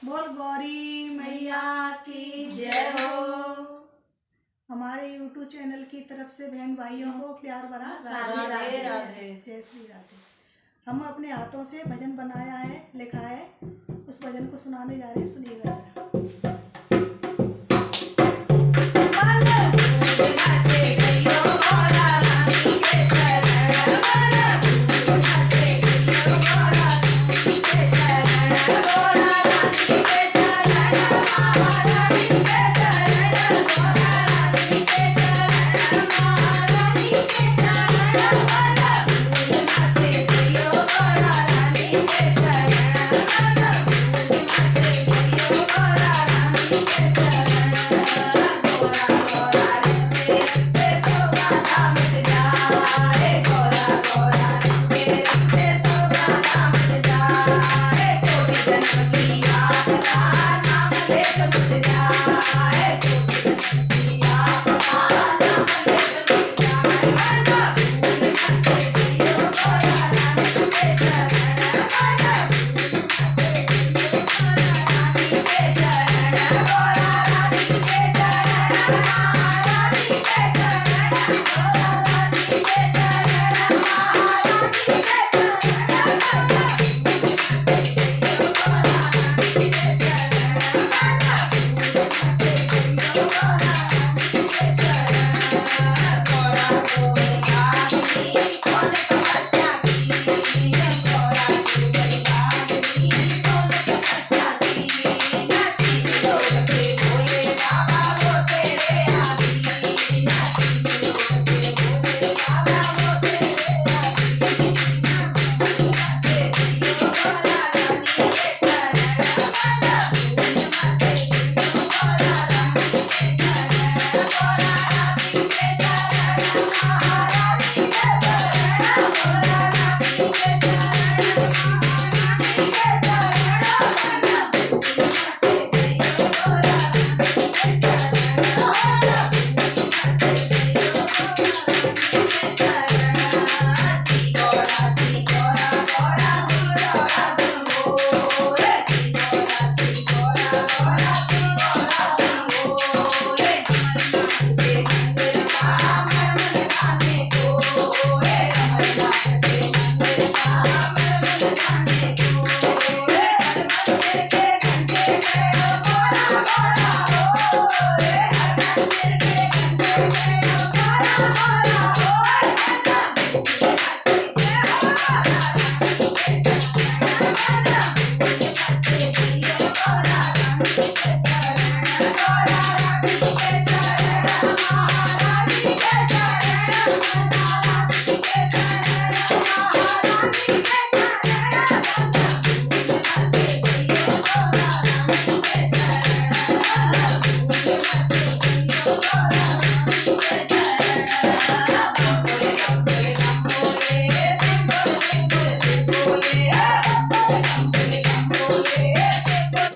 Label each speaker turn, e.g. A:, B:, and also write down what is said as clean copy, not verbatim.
A: बोल गौरी मैया की जय हो। हमारे YouTube चैनल की तरफ से बहन भाइयों को प्यार भरा
B: राधे राधे राधे।
A: जय श्री राधे। हम अपने हाथों से भजन बनाया है, लिखा है, उस भजन को सुनाने जा रहे हैं, सुनिएगा।